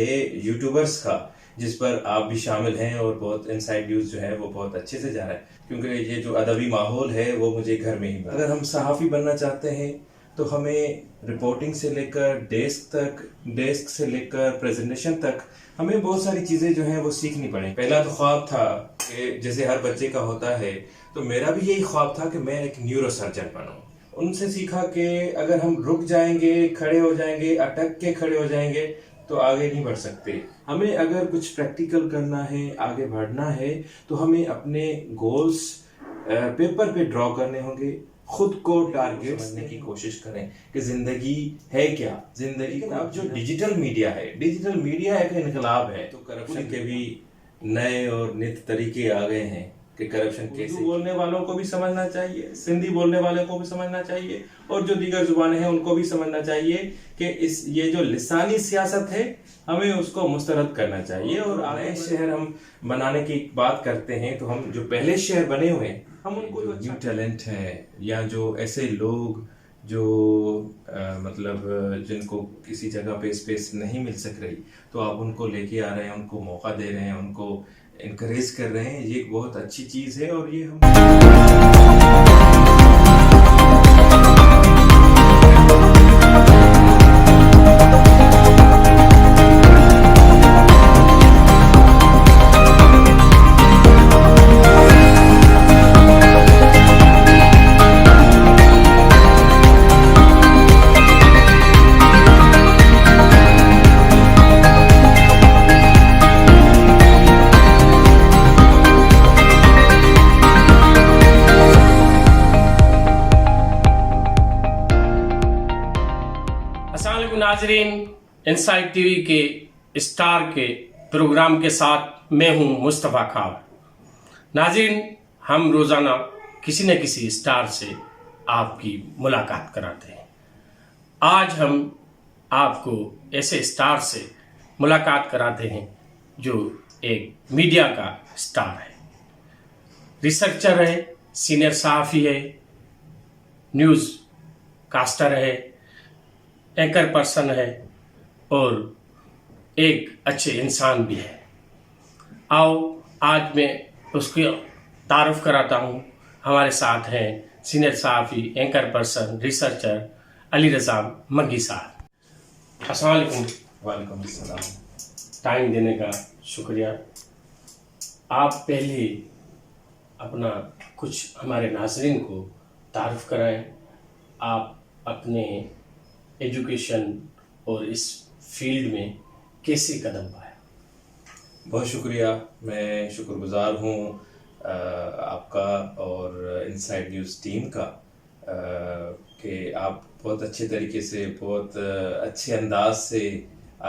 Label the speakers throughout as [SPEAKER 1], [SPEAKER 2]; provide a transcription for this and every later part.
[SPEAKER 1] ہے یوٹیوبرز کا، جس پر آپ بھی شامل ہیں، اور بہت انسائڈ نیوز جو ہے وہ بہت اچھے سے جا رہا ہے، کیونکہ یہ جو ادبی ماحول ہے وہ مجھے گھر میں ہی ملا۔ اگر ہم صحافی بننا چاہتے ہیں تو ہمیں رپورٹنگ سے لے کر ڈیسک سے لے کر پریزنٹیشن تک ہمیں بہت ساری چیزیں جو ہیں وہ سیکھنی پڑیں۔ پہلا تو خواب تھا کہ جیسے ہر بچے کا ہوتا ہے، تو میرا بھی یہی خواب تھا کہ میں ایک نیورو سرجن بنوں۔ ان سے سیکھا کہ اگر ہم رک جائیں گے، کھڑے ہو جائیں گے، اٹک کے کھڑے ہو جائیں گے تو آگے نہیں بڑھ سکتے۔ ہمیں اگر کچھ پریکٹیکل کرنا ہے، آگے بڑھنا ہے، تو ہمیں اپنے گولز پیپر پہ ڈرا کرنے ہوں گے، خود کو ٹارگیٹ سمجھنے کی کوشش کریں کہ زندگی ہے کیا۔ زندگی اب جو ڈیجیٹل میڈیا ہے، ڈیجیٹل میڈیا ایک انقلاب ہے، تو کرپشن کے بھی نئے اور نت طریقے آ گئے ہیں کہ کرپشن کیسے۔ اردو بولنے والوں کو بھی سمجھنا چاہیے، سندھی بولنے والوں کو بھی سمجھنا چاہیے، اور جو دیگر زبانیں ہیں ان کو بھی سمجھنا چاہیے کہ یہ جو لسانی سیاست ہے ہمیں اس کو مسترد کرنا چاہیے۔ اور نئے شہر ہم بنانے کی بات کرتے ہیں تو ہم جو پہلے شہر بنے ہوئے ہیں، ہم ان کو جو نیو ٹیلنٹ ہے یا جو ایسے لوگ جو مطلب جن کو کسی جگہ پہ اسپیس نہیں مل سک رہی، تو آپ ان کو لے کے آ رہے ہیں، ان کو موقع دے رہے ہیں، ان کو انکریج کر رہے ہیں۔ یہ ایک بہت اچھی چیز ہے، اور یہ
[SPEAKER 2] السلام علیکم ناظرین، انسائٹ ٹی وی کے اسٹار کے پروگرام کے ساتھ میں ہوں مصطفیٰ خواب۔ ناظرین، ہم روزانہ کسی نہ کسی اسٹار سے آپ کی ملاقات کراتے ہیں۔ آج ہم آپ کو ایسے اسٹار سے ملاقات کراتے ہیں جو ایک میڈیا کا اسٹار ہے، ریسرچر ہے، سینئر صحافی ہے، نیوز کاسٹر ہے، اینکر پرسن ہے، اور ایک اچھے انسان بھی ہے۔ آؤ آج میں اس کو تعارف کراتا ہوں۔ ہمارے ساتھ ہیں سینئر صحافی، اینکر پرسن، ریسرچر علی رضا مگی صاحب۔ السلام علیکم۔
[SPEAKER 1] وعلیکم السلام۔
[SPEAKER 2] ٹائم دینے کا شکریہ۔ آپ پہلے اپنا کچھ ہمارے ناظرین کو تعارف کرائیں، آپ اپنے ایجوکیشن اور اس فیلڈ میں کیسے قدم پایا؟
[SPEAKER 1] بہت شکریہ، میں شکر گزار ہوں آپ کا اور انسائڈ نیوز ٹیم کا کہ آپ بہت اچھے طریقے سے، بہت اچھے انداز سے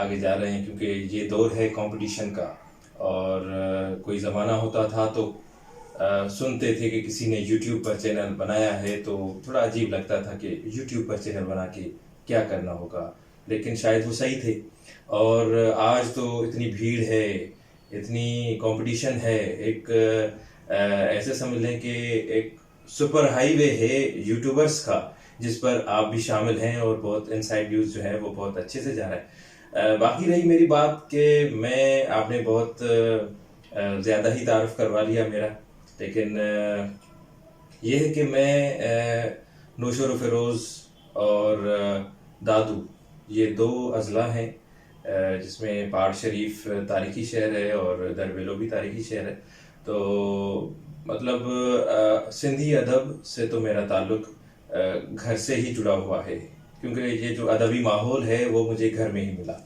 [SPEAKER 1] آگے جا رہے ہیں، کیونکہ یہ دور ہے کمپٹیشن کا۔ اور کوئی زمانہ ہوتا تھا تو سنتے تھے کہ کسی نے یوٹیوب پر چینل بنایا ہے، تو تھوڑا عجیب لگتا تھا کہ یوٹیوب پر چینل بنا کے کیا کرنا ہوگا، لیکن شاید وہ صحیح تھے۔ اور آج تو اتنی بھیڑ ہے، اتنی کمپٹیشن ہے، ایک ایسے سمجھ لیں کہ ایک سپر ہائی وے ہے یوٹیوبرز کا، جس پر آپ بھی شامل ہیں، اور بہت انسائڈ نیوز جو ہے وہ بہت اچھے سے جا رہا ہے۔ باقی رہی میری بات کہ آپ نے بہت زیادہ ہی تعارف کروا لیا میرا، لیکن یہ ہے کہ میں نوشور و فیروز اور دادو، یہ دو اضلاع ہیں جس میں پہاڑ شریف تاریخی شہر ہے اور دربیلو بھی تاریخی شہر ہے۔ تو مطلب سندھی ادب سے تو میرا تعلق گھر سے ہی جڑا ہوا ہے، کیونکہ یہ جو ادبی ماحول ہے وہ مجھے گھر میں ہی ملا۔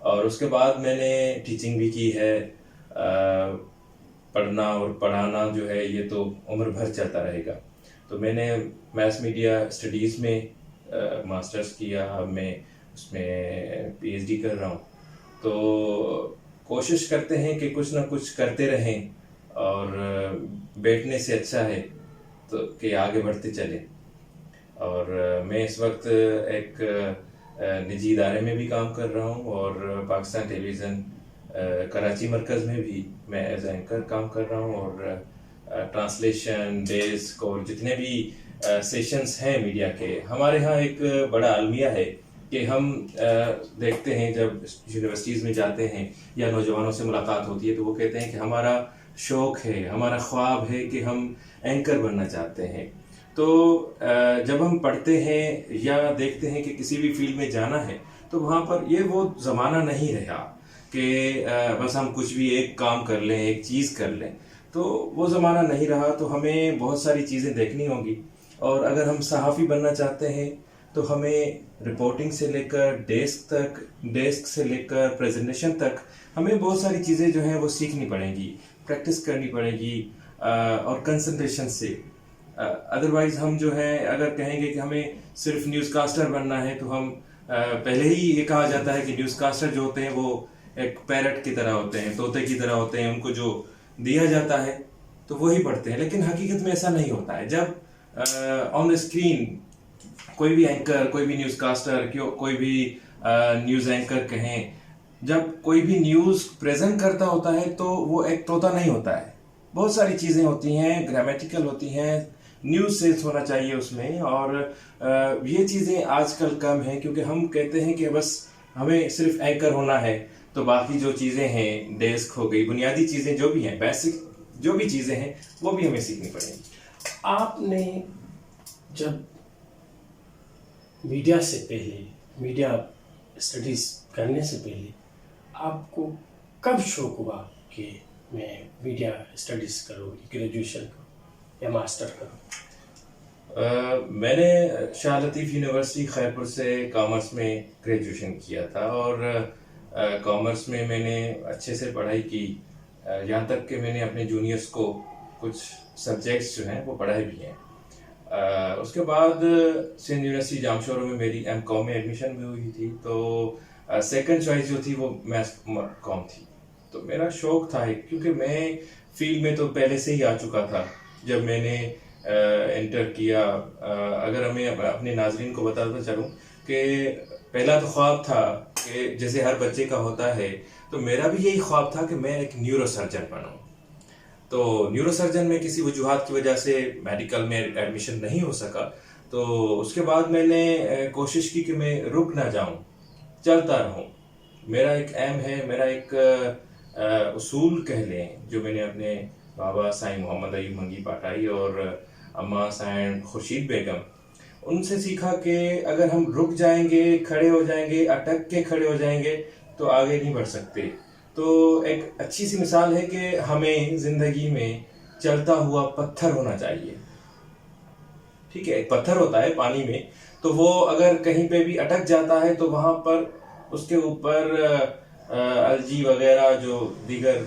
[SPEAKER 1] اور اس کے بعد میں نے ٹیچنگ بھی کی ہے۔ پڑھنا اور پڑھانا جو ہے یہ تو عمر بھر چلتا رہے گا۔ تو میں نے میس میڈیا اسٹڈیز میں ماسٹرز کیا، اب میں اس میں پی ایچ ڈی کر رہا ہوں۔ تو کوشش کرتے ہیں کہ کچھ نہ کچھ کرتے رہیں، اور بیٹھنے سے اچھا ہے تو کہ آگے بڑھتے چلیں۔ اور میں اس وقت ایک نجی ادارے میں بھی کام کر رہا ہوں، اور پاکستان ٹیلی ویژن کراچی مرکز میں بھی میں ایز اینکر کام کر رہا ہوں، اور ٹرانسلیشن ڈیسک اور جتنے بھی سیشنز ہیں میڈیا کے، ہمارے ہاں ایک بڑا المیہ ہے کہ ہم دیکھتے ہیں جب یونیورسٹیز میں جاتے ہیں یا نوجوانوں سے ملاقات ہوتی ہے تو وہ کہتے ہیں کہ ہمارا شوق ہے، ہمارا خواب ہے کہ ہم اینکر بننا چاہتے ہیں. تو جب ہم پڑھتے ہیں یا دیکھتے ہیں کہ کسی بھی فیلڈ میں جانا ہے تو وہاں پر یہ وہ زمانہ نہیں رہا کہ بس ہم کچھ بھی ایک کام کر لیں، ایک چیز کر لیں. تو وہ زمانہ نہیں رہا. تو ہمیں بہت ساری چیزیں دیکھنی ہوں گی، اور اگر ہم صحافی بننا چاہتے ہیں تو ہمیں رپورٹنگ سے لے کر ڈیسک سے لے کر پریزنٹیشن تک ہمیں بہت ساری چیزیں جو ہیں وہ سیکھنی پڑیں گی، پریکٹس کرنی پڑے گی اور کنسنٹریشن سے. ادروائز ہم جو ہے اگر کہیں گے کہ ہمیں صرف نیوز کاسٹر بننا ہے تو ہم پہلے ہی یہ کہا جاتا ہے کہ نیوز کاسٹر جو ہوتے ہیں وہ ایک پیرٹ کی طرح ہوتے ہیں، طوطے کی طرح ہوتے ہیں، ان کو جو دیا جاتا ہے تو وہی پڑھتے ہیں. لیکن حقیقت میں ایسا نہیں ہوتا ہے. جب آن اسکرین کوئی بھی اینکر، کوئی بھی نیوز کاسٹر، کوئی بھی نیوز اینکر کہیں، جب کوئی بھی نیوز پریزنٹ کرتا ہوتا ہے تو وہ ایک طوطا نہیں ہوتا ہے. بہت ساری چیزیں ہوتی ہیں، گرامیٹیکل ہوتی ہیں، نیوز سینس ہونا چاہیے اس میں. اور یہ چیزیں آج کل کم ہیں کیونکہ ہم کہتے ہیں کہ بس ہمیں صرف اینکر ہونا ہے تو باقی جو چیزیں ہیں، ڈیسک ہو گئی، بنیادی چیزیں جو بھی ہیں، بیسک جو بھی چیزیں ہیں وہ بھی ہمیں سیکھنی پڑیں گی.
[SPEAKER 2] آپ نے جب میڈیا سے پہلے، میڈیا اسٹڈیز کرنے سے پہلے آپ کو کب شوق ہوا کہ میں میڈیا اسٹڈیز کروں، گریجویشن کروں یا ماسٹر کروں؟
[SPEAKER 1] میں نے شاہ لطیف یونیورسٹی خیرپور سے کامرس میں گریجویشن کیا تھا، اور کامرس میں میں نے اچھے سے پڑھائی کی، یہاں تک کہ میں نے اپنے جونیئرس کو کچھ سبجیکٹس جو ہیں وہ پڑھائے بھی ہیں. اس کے بعد سندھ یونیورسٹی جامشورو میں میری ایم کام میں ایڈمیشن بھی ہوئی تھی. تو سیکنڈ چوائس جو تھی وہ میتھس کام تھی. تو میرا شوق تھا کیونکہ میں فیلڈ میں تو پہلے سے ہی آ چکا تھا جب میں نے انٹر کیا. اگر ہمیں اپنے ناظرین کو بتاتا چلوں کہ پہلا تو خواب تھا کہ جیسے ہر بچے کا ہوتا ہے، تو میرا بھی یہی خواب تھا کہ میں ایک نیورو سرجن بنوں. تو نیورو سرجن میں کسی وجوہات کی وجہ سے میڈیکل میں ایڈمیشن نہیں ہو سکا. تو اس کے بعد میں نے کوشش کی کہ میں رک نہ جاؤں، چلتا رہوں. میرا ایک ایم ہے، میرا ایک اصول کہہ لیں جو میں نے اپنے بابا سائیں محمد ایوب منگی پاٹائی اور اماں سائیں خورشید بیگم ان سے سیکھا کہ اگر ہم رک جائیں گے، کھڑے ہو جائیں گے، اٹک کے کھڑے ہو جائیں گے تو آگے نہیں بڑھ سکتے. تو ایک اچھی سی مثال ہے کہ ہمیں زندگی میں چلتا ہوا پتھر ہونا چاہیے. ٹھیک ہے، ایک پتھر ہوتا ہے پانی میں، تو وہ اگر کہیں پہ بھی اٹک جاتا ہے تو وہاں پر اس کے اوپر الجی وغیرہ جو دیگر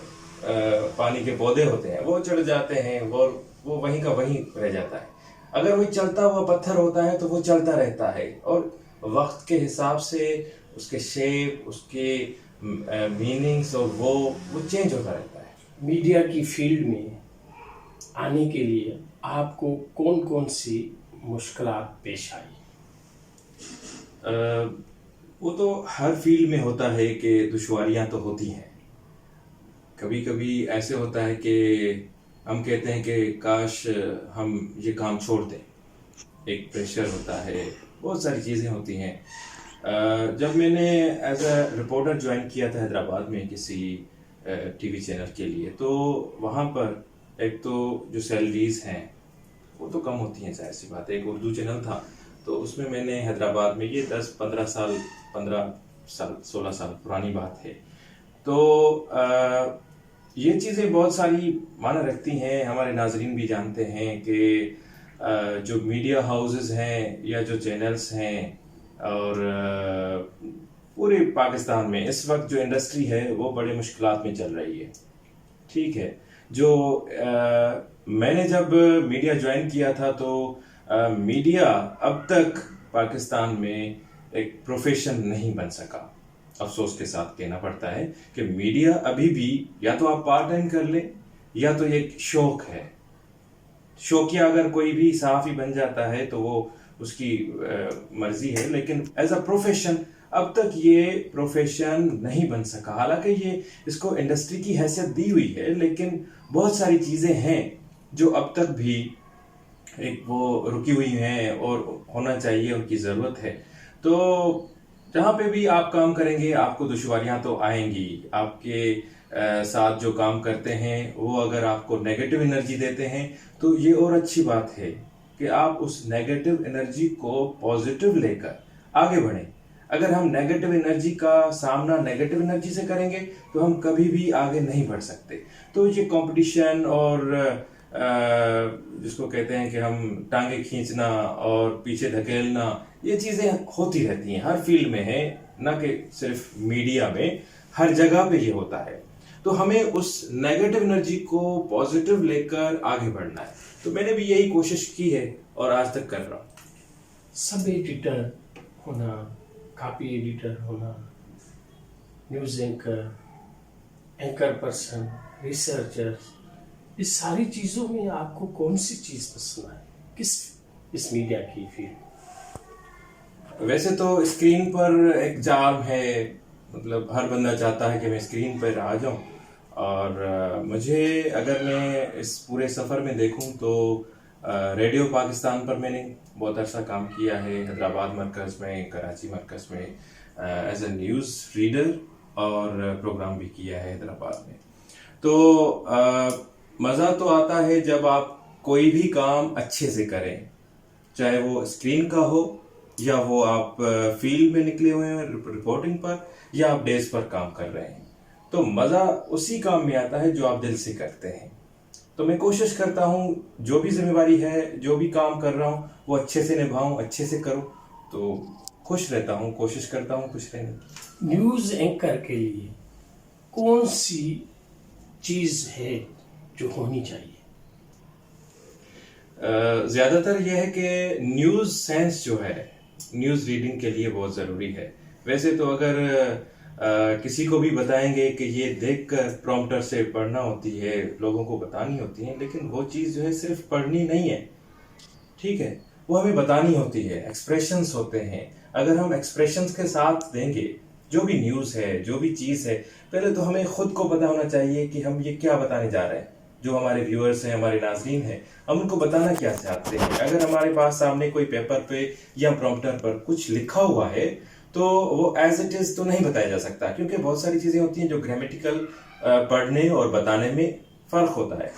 [SPEAKER 1] پانی کے پودے ہوتے ہیں وہ چڑھ جاتے ہیں، وہ وہیں کا وہیں رہ جاتا ہے. اگر وہ چلتا ہوا پتھر ہوتا ہے تو وہ چلتا رہتا ہے، اور وقت کے حساب سے اس کے شیپ، اس کے میننگس اور وہ چینج ہوتا رہتا ہے.
[SPEAKER 2] میڈیا کی فیلڈ میں آنے کے لیے آپ کو کون کون سی مشکلات پیش آئی؟
[SPEAKER 1] وہ تو ہر فیلڈ میں ہوتا ہے کہ دشواریاں تو ہوتی ہیں. کبھی کبھی ایسے ہوتا ہے کہ ہم کہتے ہیں کہ کاش ہم یہ کام چھوڑ دیں. ایک پریشر ہوتا ہے، بہت ساری چیزیں ہوتی ہیں. جب میں نے ایز اے رپورٹر جوائن کیا تھا حیدرآباد میں کسی ٹی وی چینل کے لیے، تو وہاں پر ایک تو جو سیلریز ہیں وہ تو کم ہوتی ہیں، ظاہر سی بات ہے. ایک اردو چینل تھا تو اس میں نے حیدرآباد میں، یہ 15 سال 16 سال پرانی بات ہے. تو یہ چیزیں بہت ساری معنی رکھتی ہیں. ہمارے ناظرین بھی جانتے ہیں کہ جو میڈیا ہاؤسز ہیں یا جو چینلز ہیں اور پورے پاکستان میں اس وقت جو انڈسٹری ہے وہ بڑے مشکلات میں چل رہی ہے. ٹھیک ہے، جو میں نے جب میڈیا جوائن کیا تھا تو میڈیا اب تک پاکستان میں ایک پروفیشن نہیں بن سکا. افسوس کے ساتھ کہنا پڑتا ہے کہ میڈیا ابھی بھی یا تو آپ پارٹ ٹائم کر لیں یا تو ایک شوق ہے. شوقیہ اگر کوئی بھی صحافی بن جاتا ہے تو وہ اس کی مرضی ہے، لیکن ایز اے پروفیشن اب تک یہ پروفیشن نہیں بن سکا. حالانکہ یہ اس کو انڈسٹری کی حیثیت دی ہوئی ہے، لیکن بہت ساری چیزیں ہیں جو اب تک بھی ایک وہ رکی ہوئی ہیں اور ہونا چاہیے، ان کی ضرورت ہے. تو جہاں پہ بھی آپ کام کریں گے آپ کو دشواریاں تو آئیں گی. آپ کے ساتھ جو کام کرتے ہیں وہ اگر آپ کو نیگیٹو انرجی دیتے ہیں تو یہ اور اچھی بات ہے کہ آپ اس نیگیٹو انرجی کو پازیٹیو لے کر آگے بڑھیں. اگر ہم نیگیٹو انرجی کا سامنا نیگیٹو انرجی سے کریں گے تو ہم کبھی بھی آگے نہیں بڑھ سکتے. تو یہ کمپٹیشن اور جس کو کہتے ہیں کہ ہم ٹانگیں کھینچنا اور پیچھے دھکیلنا، یہ چیزیں ہوتی رہتی ہیں، ہر فیلڈ میں ہے، نہ کہ صرف میڈیا میں، ہر جگہ پہ یہ ہوتا ہے. تو ہمیں اس نیگیٹو انرجی کو پازیٹیو لے کر آگے بڑھنا ہے. تو میں نے بھی یہی کوشش کی ہے اور آج تک کر رہا ہوں.
[SPEAKER 2] سب ایڈیٹر ہونا، کاپی ایڈیٹر ہونا، نیوز اینکر پرسن، ریسرچر، اس ساری چیزوں میں آپ کو کون سی چیز پسند ہے؟ اس میڈیا کی فیلڈ؟
[SPEAKER 1] ویسے تو اسکرین پر ایک جام ہے، مطلب ہر بندہ چاہتا ہے کہ میں اسکرین پر آ جاؤں. اور مجھے اگر میں اس پورے سفر میں دیکھوں تو ریڈیو پاکستان پر میں نے بہت عرصہ کام کیا ہے، حیدرآباد مرکز میں، کراچی مرکز میں ایز اے نیوز ریڈر، اور پروگرام بھی کیا ہے حیدرآباد میں. تو مزہ تو آتا ہے جب آپ کوئی بھی کام اچھے سے کریں، چاہے وہ اسکرین کا ہو یا وہ آپ فیلڈ میں نکلے ہوئے ہیں رپورٹنگ پر، یا آپ ڈیسک پر کام کر رہے ہیں. تو مزہ اسی کام میں آتا ہے جو آپ دل سے کرتے ہیں. تو میں کوشش کرتا ہوں جو بھی ذمہ داری ہے، جو بھی کام کر رہا ہوں وہ اچھے سے نبھاؤں، اچھے سے کروں. تو خوش رہتا ہوں، کوشش کرتا ہوں خوش رہنے کی.
[SPEAKER 2] نیوز اینکر کے لیے کون سی چیز ہے جو ہونی چاہیے؟
[SPEAKER 1] زیادہ تر یہ ہے کہ نیوز سینس جو ہے نیوز ریڈنگ کے لیے بہت ضروری ہے. ویسے تو اگر کسی کو بھی بتائیں گے کہ یہ دیکھ کر پرومپٹر سے پڑھنا ہوتی ہے، لوگوں کو بتانی ہوتی ہے، لیکن وہ چیز جو ہے صرف پڑھنی نہیں ہے، ٹھیک ہے، وہ ہمیں بتانی ہوتی ہے. ایکسپریشنز ہوتے ہیں، اگر ہم ایکسپریشنز کے ساتھ دیں گے جو بھی نیوز ہے، جو بھی چیز ہے، پہلے تو ہمیں خود کو پتہ ہونا چاہیے کہ ہم یہ کیا بتانے جا رہے ہیں. جو ہمارے ویورز ہیں، ہمارے ناظرین ہیں، ہم ان کو بتانا کیا چاہتے ہیں. اگر ہمارے پاس سامنے کوئی پیپر پہ یا پرومپٹر پر کچھ لکھا ہوا ہے تو وہ ایز اٹ از تو نہیں بتایا جا سکتا، کیونکہ بہت ساری چیزیں ہوتی ہیں جو گرامیٹیکل پڑھنے اور بتانے میں فرق ہوتا ہے.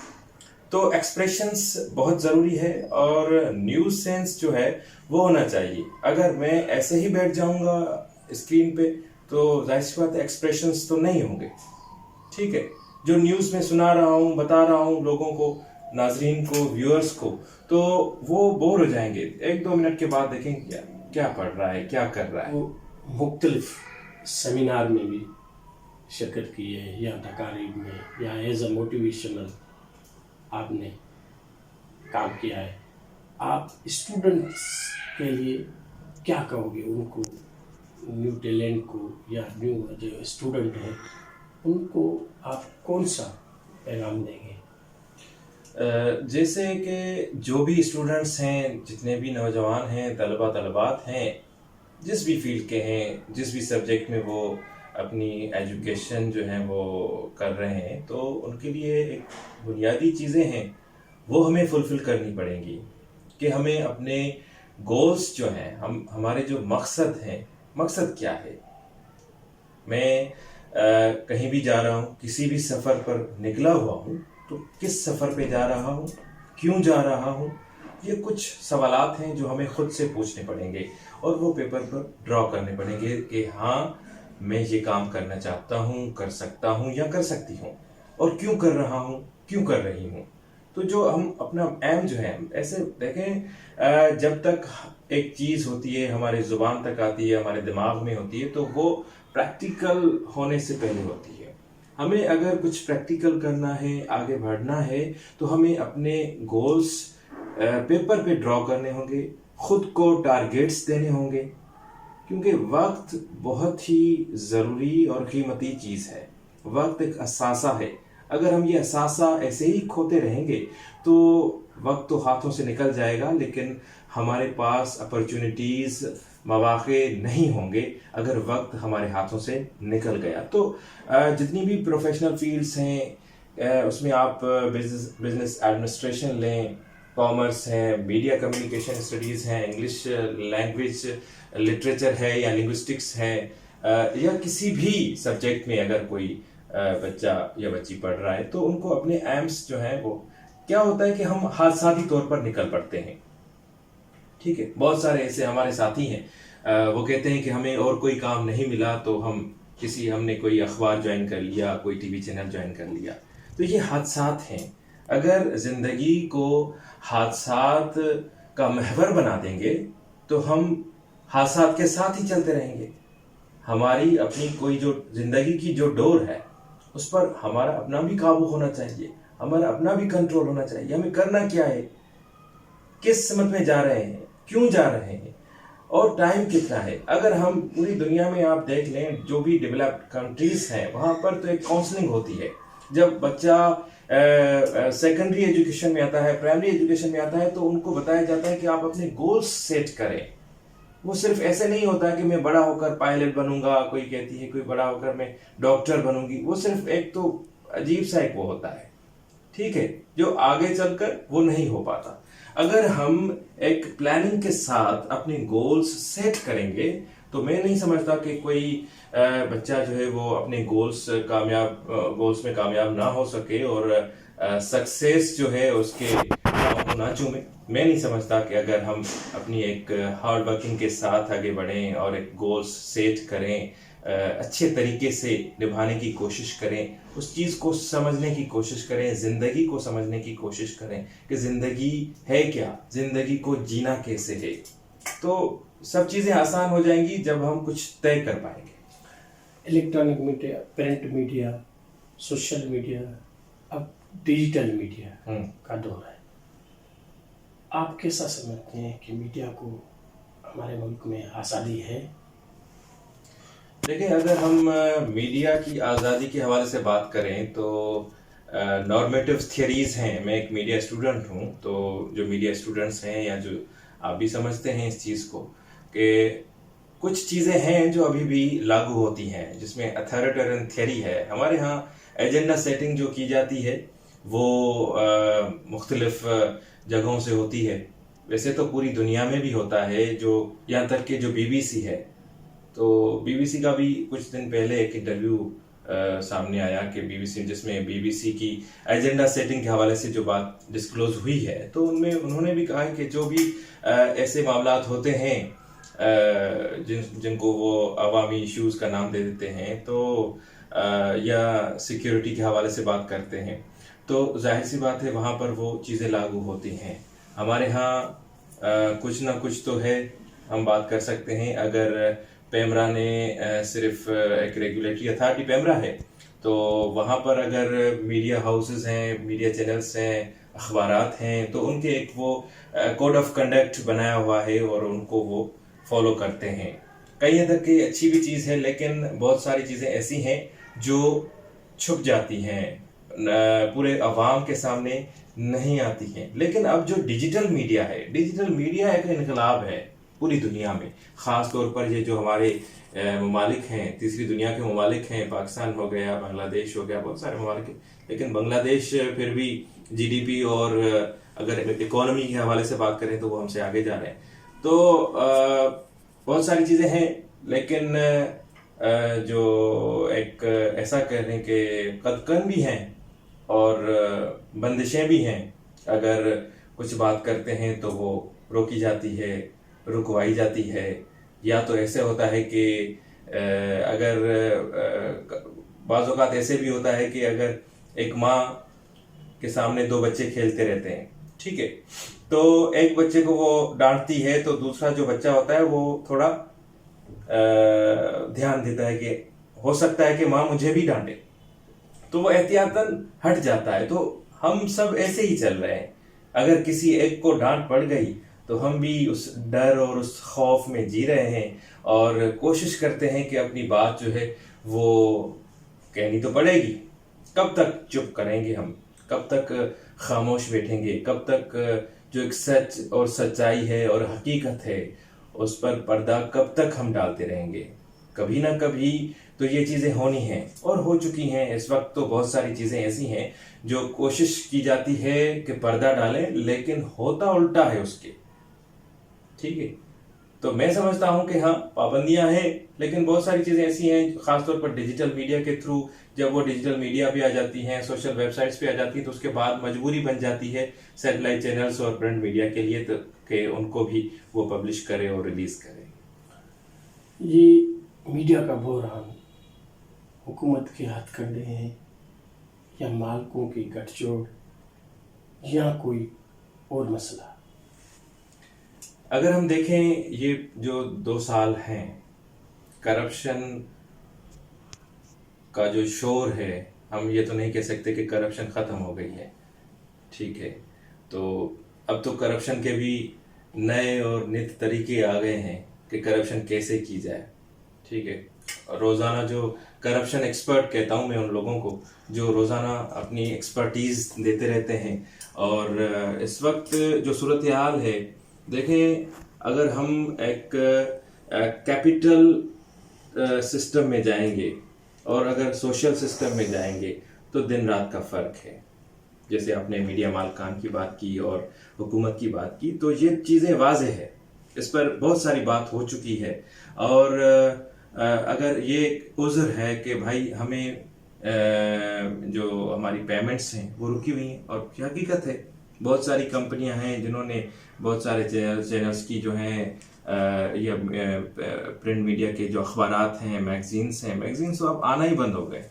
[SPEAKER 1] تو ایکسپریشنز بہت ضروری ہے، اور نیوز سینس جو ہے وہ ہونا چاہیے. اگر میں ایسے ہی بیٹھ جاؤں گا اسکرین پہ تو ظاہر سی بات ہے ایکسپریشنز تو نہیں ہوں گے، ٹھیک ہے. جو نیوز میں سنا رہا ہوں، بتا رہا ہوں لوگوں کو، ناظرین کو، ویورز کو، تو وہ بور ہو جائیں گے. 1-2 منٹ کے بعد دیکھیں کیا پڑھ رہا ہے، کیا کر رہا ہے.
[SPEAKER 2] مختلف سیمینار میں بھی شرکت کی ہے، یا تقاریب میں، یا ایز اے موٹیویشنل آپ نے کام کیا ہے. آپ اسٹوڈنٹس کے لیے کیا کہو گے؟ ان کو، نیو ٹیلنٹ کو، یا نیو جو اسٹوڈنٹ ہیں ان کو آپ کون سا پیغام دیں گے؟
[SPEAKER 1] جیسے کہ جو بھی اسٹوڈنٹس ہیں، جتنے بھی نوجوان ہیں، طلبات ہیں، جس بھی فیلڈ کے ہیں، جس بھی سبجیکٹ میں وہ اپنی ایجوکیشن جو ہیں وہ کر رہے ہیں، تو ان کے لیے ایک بنیادی چیزیں ہیں وہ ہمیں فلفل کرنی پڑیں گی. کہ ہمیں اپنے گولز جو ہیں، ہمارے جو مقصد ہیں، مقصد کیا ہے. میں کہیں بھی جا رہا ہوں، کسی بھی سفر پر نکلا ہوا ہوں، تو کس سفر پہ جا رہا ہوں، کیوں جا رہا ہوں، یہ کچھ سوالات ہیں جو ہمیں خود سے پوچھنے پڑیں گے، اور وہ پیپر پر ڈرا کرنے پڑیں گے کہ ہاں میں یہ کام کرنا چاہتا ہوں، کر سکتا ہوں یا کر سکتی ہوں، اور کیوں کر رہا ہوں، کیوں کر رہی ہوں. تو جو ہم اپنا ایم جو ہے، ایسے دیکھیں جب تک ایک چیز ہوتی ہے ہماری زبان تک آتی ہے، ہمارے دماغ میں ہوتی ہے، تو وہ پریکٹیکل ہونے سے پہلے ہوتی ہے. ہمیں اگر کچھ پریکٹیکل کرنا ہے، آگے بڑھنا ہے، تو ہمیں اپنے گولز پیپر پہ ڈرا کرنے ہوں گے، خود کو ٹارگیٹس دینے ہوں گے، کیونکہ وقت بہت ہی ضروری اور قیمتی چیز ہے. وقت ایک اثاثہ ہے. اگر ہم یہ اثاثہ ایسے ہی کھوتے رہیں گے تو وقت تو ہاتھوں سے نکل جائے گا، لیکن ہمارے پاس اپرچونٹیز، مواقع نہیں ہوں گے اگر وقت ہمارے ہاتھوں سے نکل گیا. تو جتنی بھی پروفیشنل فیلڈز ہیں اس میں آپ بزنس ایڈمنسٹریشن لیں، کامرس ہے، میڈیا کمیونیکیشن اسٹڈیز ہیں، انگلش لینگویج لٹریچر ہے یا لنگوسٹکس ہے یا کسی بھی سبجیکٹ میں اگر کوئی بچہ یا بچی پڑھ رہا ہے تو ان کو اپنے ایمس جو ہیں وہ کیا ہوتا ہے کہ ہم حادثاتی طور پر نکل پڑتے ہیں. ٹھیک ہے, بہت سارے ایسے ہمارے ساتھی ہیں وہ کہتے ہیں کہ ہمیں اور کوئی کام نہیں ملا تو ہم نے کوئی اخبار جوائن کر لیا, کوئی ٹی وی چینل جوائن کر لیا. تو یہ حادثات ہیں. اگر زندگی کو حادثات کا محور بنا دیں گے تو ہم حادثات کے ساتھ ہی چلتے رہیں گے. ہماری اپنی کوئی جو زندگی کی جو ڈور ہے اس پر ہمارا اپنا بھی قابو ہونا چاہیے, ہمارا اپنا بھی کنٹرول ہونا چاہیے. ہمیں کرنا کیا ہے, کس سمت میں جا رہے ہیں, کیوں جا رہے ہیں, اور ٹائم کتنا ہے. اگر ہم پوری دنیا میں آپ دیکھ لیں جو بھی ڈیولپڈ کنٹریز ہیں وہاں پر تو ایک کاؤنسلنگ ہوتی ہے. جب بچہ سیکنڈری ایجوکیشن میں آتا ہے, پرائمری ایجوکیشن میں آتا ہے تو ان کو بتایا جاتا ہے کہ آپ اپنے گولز سیٹ کریں. وہ صرف ایسے نہیں ہوتا کہ میں بڑا ہو کر پائلٹ بنوں گا, کوئی کہتی ہے کوئی بڑا ہو کر میں ڈاکٹر بنوں گی. وہ صرف ایک تو عجیب سا ایک وہ ہوتا ہے, ٹھیک ہے, جو آگے چل کر وہ نہیں ہو پاتا. اگر ہم ایک پلاننگ کے ساتھ اپنے گولز سیٹ کریں گے تو میں نہیں سمجھتا کہ کوئی بچہ جو ہے وہ اپنے گولز میں کامیاب نہ ہو سکے اور سکسیس جو ہے اس کے نہ چومے. میں نہیں سمجھتا کہ اگر ہم اپنی ایک ہارڈ ورکنگ کے ساتھ آگے بڑھیں اور ایک گولز سیٹ کریں, اچھے طریقے سے نبھانے کی کوشش کریں, اس چیز کو سمجھنے کی کوشش کریں, زندگی کو سمجھنے کی کوشش کریں کہ زندگی ہے کیا, زندگی کو جینا کیسے ہے, تو سب چیزیں آسان ہو جائیں گی جب ہم کچھ طے کر پائیں گے.
[SPEAKER 2] Electronic media, print media, social media, اب ڈیجیٹل میڈیا کا دور ہے. آپ کیسا سمجھتے ہیں کہ میڈیا کو ہمارے ملک میں آزادی ہے؟
[SPEAKER 1] دیکھیں, اگر ہم میڈیا کی آزادی کے حوالے سے بات کریں تو نارمیٹو تھیوریز ہیں. میں ایک میڈیا اسٹوڈنٹ ہوں, تو جو میڈیا اسٹوڈنٹس ہیں یا جو آپ بھی سمجھتے ہیں اس چیز کو کہ کچھ چیزیں ہیں جو ابھی بھی لاگو ہوتی ہیں جس میں اتھارٹیرین تھیوری ہے. ہمارے ہاں ایجنڈا سیٹنگ جو کی جاتی ہے وہ مختلف جگہوں سے ہوتی ہے. ویسے تو پوری دنیا میں بھی ہوتا ہے, جو یہاں تک کہ جو BBC ہے, تو BBC کا بھی کچھ دن پہلے ایک انٹرویو سامنے آیا کہ BBC جس میں BBC کی ایجنڈا سیٹنگ کے حوالے سے جو بات ڈسکلوز ہوئی ہے تو ان میں انہوں نے بھی کہا کہ جو بھی ایسے معاملات ہوتے ہیں جن کو وہ عوامی ایشوز کا نام دے دیتے ہیں تو یا سیکیورٹی کے حوالے سے بات کرتے ہیں, تو ظاہر سی بات ہے وہاں پر وہ چیزیں لاگو ہوتی ہیں. ہمارے ہاں کچھ نہ کچھ تو ہے, ہم بات کر سکتے ہیں. اگر پیمرا نے صرف ایک ریگولیٹری اتھارٹی پیمرا ہے تو وہاں پر اگر میڈیا ہاؤسز ہیں, میڈیا چینلز ہیں, اخبارات ہیں, تو ان کے ایک وہ کوڈ آف کنڈکٹ بنایا ہوا ہے اور ان کو وہ فالو کرتے ہیں. کئی حد تک یہ اچھی بھی چیز ہے, لیکن بہت ساری چیزیں ایسی ہیں جو چھپ جاتی ہیں, پورے عوام کے سامنے نہیں آتی ہیں. لیکن اب جو ڈیجیٹل میڈیا ہے, ڈیجیٹل میڈیا ایک انقلاب ہے پوری دنیا میں. خاص طور پر یہ جو ہمارے ممالک ہیں, تیسری دنیا کے ممالک ہیں, پاکستان ہو گیا, بنگلہ دیش ہو گیا, بہت سارے ممالک ہیں, لیکن بنگلہ دیش پھر بھی GDP اور اگر اکانومی کے حوالے سے بات کریں تو وہ ہم سے آگے جا رہے ہیں. تو بہت ساری چیزیں ہیں, لیکن جو ایک ایسا کہہ لیں کہ قدقن بھی ہیں اور بندشیں بھی ہیں. اگر کچھ بات کرتے ہیں تو وہ روکی جاتی ہے, رکوائی جاتی ہے, یا تو ایسے ہوتا ہے کہ اگر بعض اوقات ایسے بھی ہوتا ہے کہ اگر ایک ماں کے سامنے دو بچے کھیلتے رہتے ہیں, ٹھیک ہے, تو ایک بچے کو وہ ڈانٹتی ہے تو دوسرا جو بچہ ہوتا ہے وہ تھوڑا دھیان دیتا ہے کہ ہو سکتا ہے کہ ماں مجھے بھی ڈانٹے, تو وہ احتیاطاً ہٹ جاتا ہے. تو ہم سب ایسے ہی چل رہے ہیں. اگر کسی ایک کو ڈانٹ پڑ گئی تو ہم بھی اس ڈر اور اس خوف میں جی رہے ہیں اور کوشش کرتے ہیں کہ اپنی بات جو ہے وہ کہنی تو پڑے گی. کب تک چپ کریں گے ہم, کب تک خاموش بیٹھیں گے, کب تک جو ایک سچ اور سچائی ہے اور حقیقت ہے اس پر پردہ کب تک ہم ڈالتے رہیں گے. کبھی نہ کبھی تو یہ چیزیں ہونی ہیں اور ہو چکی ہیں. اس وقت تو بہت ساری چیزیں ایسی ہیں جو کوشش کی جاتی ہے کہ پردہ ڈالیں, لیکن ہوتا الٹا ہے اس کے, ٹھیک ہے. تو میں سمجھتا ہوں کہ ہاں پابندیاں ہیں، لیکن بہت ساری چیزیں ایسی ہیں خاص طور پر ڈیجیٹل میڈیا کے تھرو، جب وہ ڈیجیٹل میڈیا پہ آ جاتی ہیں، سوشل ویب سائٹس پہ آ جاتی ہیں، تو اس کے بعد مجبوری بن جاتی ہے سیٹلائٹ چینلز اور پرنٹ میڈیا کے لیے کہ ان کو بھی وہ پبلش کرے اور ریلیز کرے۔
[SPEAKER 2] یہ میڈیا کا بحران حکومت کے ہتھ کنڈے ہیں یا مالکوں کی گٹھ جوڑ یا کوئی اور مسئلہ؟
[SPEAKER 1] اگر ہم دیکھیں یہ جو 2 سال ہیں، کرپشن کا جو شور ہے، ہم یہ تو نہیں کہہ سکتے کہ کرپشن ختم ہو گئی ہے، ٹھیک ہے، تو اب تو کرپشن کے بھی نئے اور نت طریقے آ گئے ہیں کہ کرپشن کیسے کی جائے، ٹھیک ہے۔ روزانہ جو کرپشن ایکسپرٹ کہتا ہوں میں ان لوگوں کو جو روزانہ اپنی ایکسپرٹیز دیتے رہتے ہیں، اور اس وقت جو صورتحال ہے، دیکھیں اگر ہم ایک کیپٹل سسٹم میں جائیں گے اور اگر سوشل سسٹم میں جائیں گے تو دن رات کا فرق ہے۔ جیسے آپ نے میڈیا مالکان کی بات کی اور حکومت کی بات کی، تو یہ چیزیں واضح ہے، اس پر بہت ساری بات ہو چکی ہے، اور اگر یہ عذر ہے کہ بھائی ہمیں جو ہماری پیمنٹس ہیں وہ رکی ہوئی ہیں، اور یہ حقیقت ہے، بہت ساری کمپنیاں ہیں جنہوں نے بہت سارے چینلز کی جو ہیں یا پرنٹ میڈیا کے جو اخبارات ہیں، میگزینس تو اب آنا ہی بند ہو گئے۔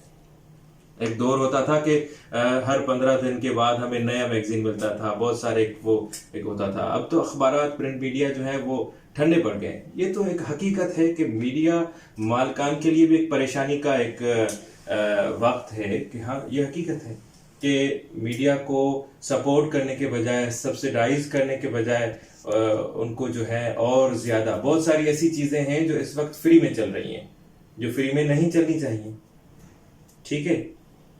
[SPEAKER 1] ایک دور ہوتا تھا کہ ہر 15 دن کے بعد ہمیں نیا میگزین ملتا تھا، بہت سارے ایک ہوتا تھا، اب تو اخبارات پرنٹ میڈیا جو ہے وہ ٹھنڈے پڑ گئے۔ یہ تو ایک حقیقت ہے کہ میڈیا مالکان کے لیے بھی ایک پریشانی کا ایک وقت ہے کہ ہاں یہ حقیقت ہے کہ میڈیا کو سپورٹ کرنے کے بجائے، سبسیڈائز کرنے کے بجائے ان کو جو ہے اور زیادہ بہت ساری ایسی چیزیں ہیں جو اس وقت فری میں چل رہی ہیں، جو فری میں نہیں چلنی چاہیے، ٹھیک ہے۔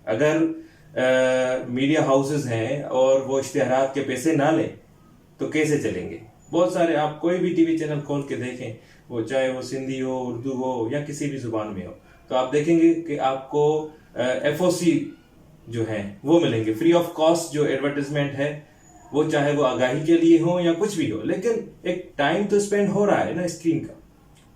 [SPEAKER 1] اگر میڈیا ہاؤسز ہیں اور وہ اشتہارات کے پیسے نہ لیں تو کیسے چلیں گے؟ بہت سارے آپ کوئی بھی ٹی وی چینل کھول کے دیکھیں، وہ چاہے وہ سندھی ہو، اردو ہو یا کسی بھی زبان میں ہو، تو آپ دیکھیں گے کہ آپ کو FOC جو ہیں وہ ملیں گے، فری آف کاسٹ جو ایڈورٹیزمنٹ ہے، وہ چاہے وہ آگاہی کے لیے ہو یا کچھ بھی ہو، لیکن ایک ٹائم تو اسپینڈ ہو رہا ہے نا اسکرین کا۔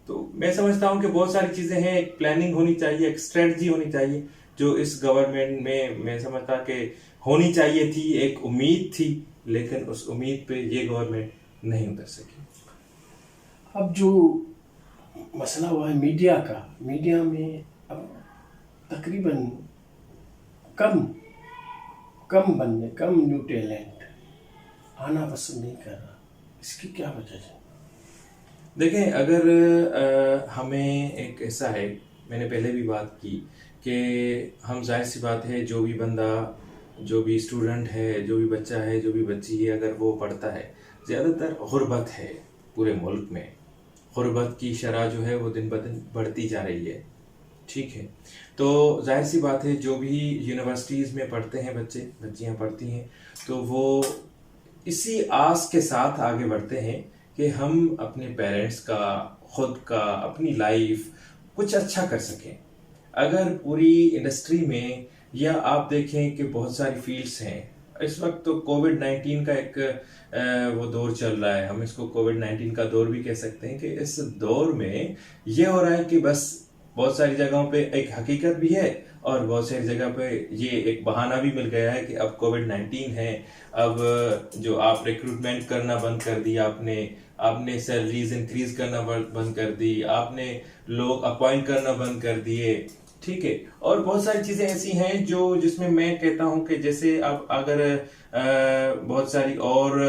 [SPEAKER 1] تو میں سمجھتا ہوں کہ بہت ساری چیزیں ہیں، ایک پلاننگ ہونی چاہیے، ایک اسٹریٹجی ہونی چاہیے، جو اس گورنمنٹ میں سمجھتا کہ ہونی چاہیے تھی، ایک امید تھی، لیکن اس امید پہ یہ گورنمنٹ نہیں اتر سکی۔
[SPEAKER 2] اب جو مسئلہ ہوا ہے میڈیا کا، میڈیا میں اب تقریباً کم نیو ٹیلنٹ آنا پسند نہیں کر رہا، اس کی کیا وجہ ہے؟
[SPEAKER 1] دیکھیں اگر ہمیں ایک ایسا ہے، میں نے پہلے بھی بات کی کہ ہم ظاہر سی بات ہے، جو بھی بندہ، جو بھی اسٹوڈنٹ ہے، جو بھی بچہ ہے، جو بھی بچی ہے، اگر وہ پڑھتا ہے، زیادہ تر غربت ہے پورے ملک میں، غربت کی شرح جو ہے وہ دن بدن بڑھتی جا رہی ہے، ٹھیک ہے۔ تو ظاہر سی بات ہے جو بھی یونیورسٹیز میں پڑھتے ہیں بچے بچیاں پڑھتی ہیں، تو وہ اسی آس کے ساتھ آگے بڑھتے ہیں کہ ہم اپنے پیرنٹس کا، خود کا، اپنی لائف کچھ اچھا کر سکیں۔ اگر پوری انڈسٹری میں، یا آپ دیکھیں کہ بہت ساری فیلڈز ہیں، اس وقت تو کووڈ-19 کا ایک وہ دور چل رہا ہے، ہم اس کو کووڈ-19 کا دور بھی کہہ سکتے ہیں، کہ اس دور میں یہ ہو رہا ہے کہ بس بہت ساری جگہوں پہ ایک حقیقت بھی ہے اور بہت ساری جگہ پہ یہ ایک بہانہ بھی مل گیا ہے کہ اب کووڈ-19 ہے، اب جو آپ ریکروٹمنٹ کرنا بند کر دیا، آپ نے سیلریز انکریز کرنا بند کر دی، آپ نے لوگ اپوائنٹ کرنا بند کر دیے، ٹھیک ہے۔ اور بہت ساری چیزیں ایسی ہیں جس میں میں کہتا ہوں کہ جیسے اب اگر بہت ساری اور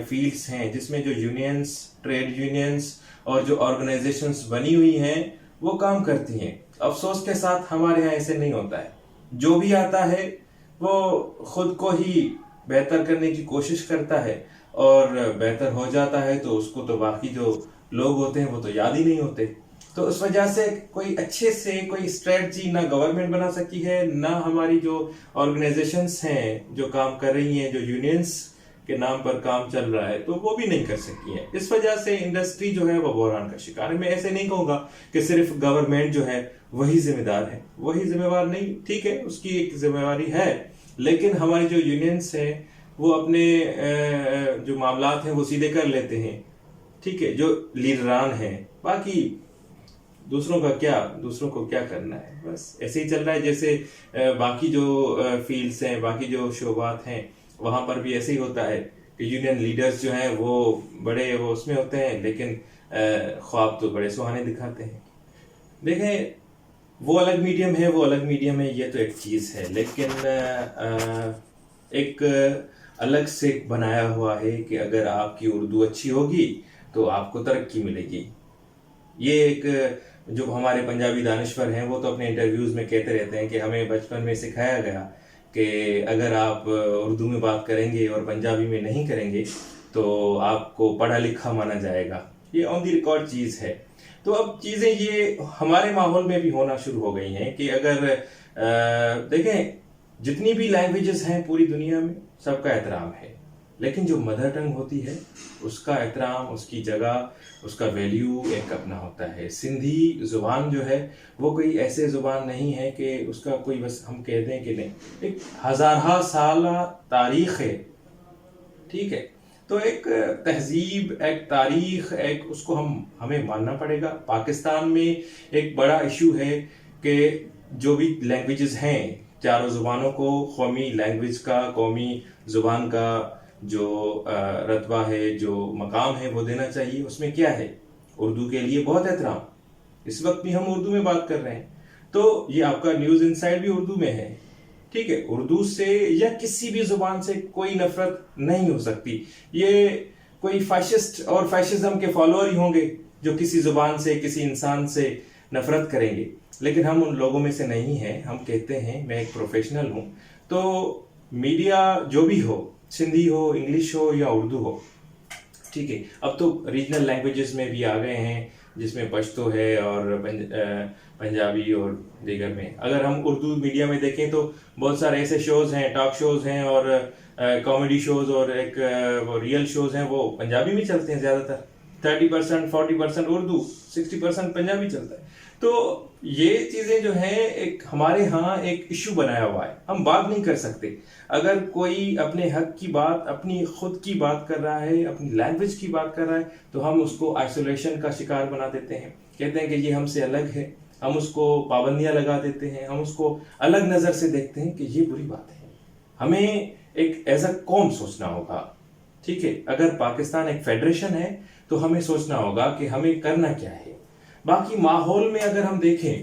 [SPEAKER 1] فیلڈز ہیں جس میں جو یونینز، ٹریڈ یونینز اور جو آرگنائزیشنز بنی ہوئی ہیں وہ کام کرتی ہیں، افسوس کے ساتھ ہمارے ہاں ایسے نہیں ہوتا ہے۔ جو بھی آتا ہے وہ خود کو ہی بہتر کرنے کی کوشش کرتا ہے، اور بہتر ہو جاتا ہے تو اس کو تو باقی جو لوگ ہوتے ہیں وہ تو یاد ہی نہیں ہوتے۔ تو اس وجہ سے کوئی اچھے سے کوئی اسٹریٹجی نہ گورنمنٹ بنا سکی ہے، نہ ہماری جو آرگنائزیشنز ہیں جو کام کر رہی ہیں، جو یونینز کے نام پر کام چل رہا ہے، تو وہ بھی نہیں کر سکی ہے۔ اس وجہ سے انڈسٹری جو ہے وہ بحران کا شکار ہے۔ میں ایسے نہیں کہوں گا کہ صرف گورنمنٹ جو ہے وہی ذمہ دار ہے، وہی ذمہ دار نہیں، ٹھیک ہے اس کی ایک ذمہ داری ہے، لیکن ہماری جو یونینز ہیں وہ اپنے جو معاملات ہیں وہ سیدھے کر لیتے ہیں، ٹھیک ہے, جو لیڈران ہیں, باقی دوسروں کو کیا کرنا ہے, بس ایسے ہی چل رہا ہے. جیسے باقی جو فیلڈس ہیں, باقی جو شعبات ہیں, وہاں پر بھی ایسے ہی ہوتا ہے کہ یونین لیڈرز جو ہیں وہ بڑے وہ اس میں ہوتے ہیں, لیکن خواب تو بڑے سہانے دکھاتے ہیں. دیکھیں, وہ الگ میڈیم ہے, یہ تو ایک چیز ہے, لیکن ایک الگ سے بنایا ہوا ہے کہ اگر آپ کی اردو اچھی ہوگی تو آپ کو ترقی ملے گی. یہ ایک جو ہمارے پنجابی دانشور ہیں وہ تو اپنے انٹرویوز میں کہتے رہتے ہیں کہ ہمیں بچپن میں سکھایا گیا کہ اگر آپ اردو میں بات کریں گے اور پنجابی میں نہیں کریں گے تو آپ کو پڑھا لکھا مانا جائے گا. یہ آن دی ریکارڈ چیز ہے. تو اب چیزیں یہ ہمارے ماحول میں بھی ہونا شروع ہو گئی ہیں کہ اگر دیکھیں, جتنی بھی لینگویجز ہیں پوری دنیا میں سب کا احترام ہے, لیکن جو مدر ٹنگ ہوتی ہے اس کا احترام, اس کی جگہ, اس کا ویلیو ایک اپنا ہوتا ہے. سندھی زبان جو ہے وہ کوئی ایسے زبان نہیں ہے کہ اس کا کوئی بس ہم کہہ دیں کہ نہیں, ایک ہزارہ سالہ تاریخ ہے. ٹھیک ہے, تو ایک تہذیب, ایک تاریخ, ایک اس کو ہمیں ماننا پڑے گا. پاکستان میں ایک بڑا ایشو ہے کہ جو بھی لینگویجز ہیں, چاروں زبانوں کو قومی لینگویج کا, قومی زبان کا جو رتبہ ہے, جو مقام ہے وہ دینا چاہیے. اس میں کیا ہے, اردو کے لیے بہت احترام. اس وقت بھی ہم اردو میں بات کر رہے ہیں, تو یہ آپ کا نیوز انسائٹ بھی اردو میں ہے. ٹھیک ہے, اردو سے یا کسی بھی زبان سے کوئی نفرت نہیں ہو سکتی. یہ کوئی فیشسٹ اور فیشزم کے فالوور ہی ہوں گے جو کسی زبان سے, کسی انسان سے نفرت کریں گے, لیکن ہم ان لوگوں میں سے نہیں ہیں. ہم کہتے ہیں, میں ایک پروفیشنل ہوں, تو میڈیا جو بھی ہو, سندھی ہو, انگلش ہو یا اردو ہو, ٹھیک ہے, اب تو ریجنل لینگویجز میں بھی آ گئے ہیں جس میں پشتو ہے اور پنجابی اور دیگر میں. اگر ہم اردو میڈیا میں دیکھیں تو بہت سارے ایسے شوز ہیں, ٹاک شوز ہیں اور کامیڈی شوز اور ایک ریئل شوز ہیں, وہ پنجابی میں چلتے ہیں زیادہ تر. 30% 40% اردو, 60% پنجابی چلتا ہے. تو یہ چیزیں جو ہیں ایک ہمارے ہاں ایک ایشو بنایا ہوا ہے. ہم بات نہیں کر سکتے. اگر کوئی اپنے حق کی بات, اپنی خود کی بات کر رہا ہے, اپنی لینگویج کی بات کر رہا ہے, تو ہم اس کو آئسولیشن کا شکار بنا دیتے ہیں. کہتے ہیں کہ یہ ہم سے الگ ہے, ہم اس کو پابندیاں لگا دیتے ہیں, ہم اس کو الگ نظر سے دیکھتے ہیں کہ یہ بری بات ہے. ہمیں ایک ایز اے قوم سوچنا ہوگا. ٹھیک ہے, اگر پاکستان ایک فیڈریشن ہے تو ہمیں سوچنا ہوگا کہ ہمیں کرنا کیا ہے. باقی ماحول میں اگر ہم دیکھیں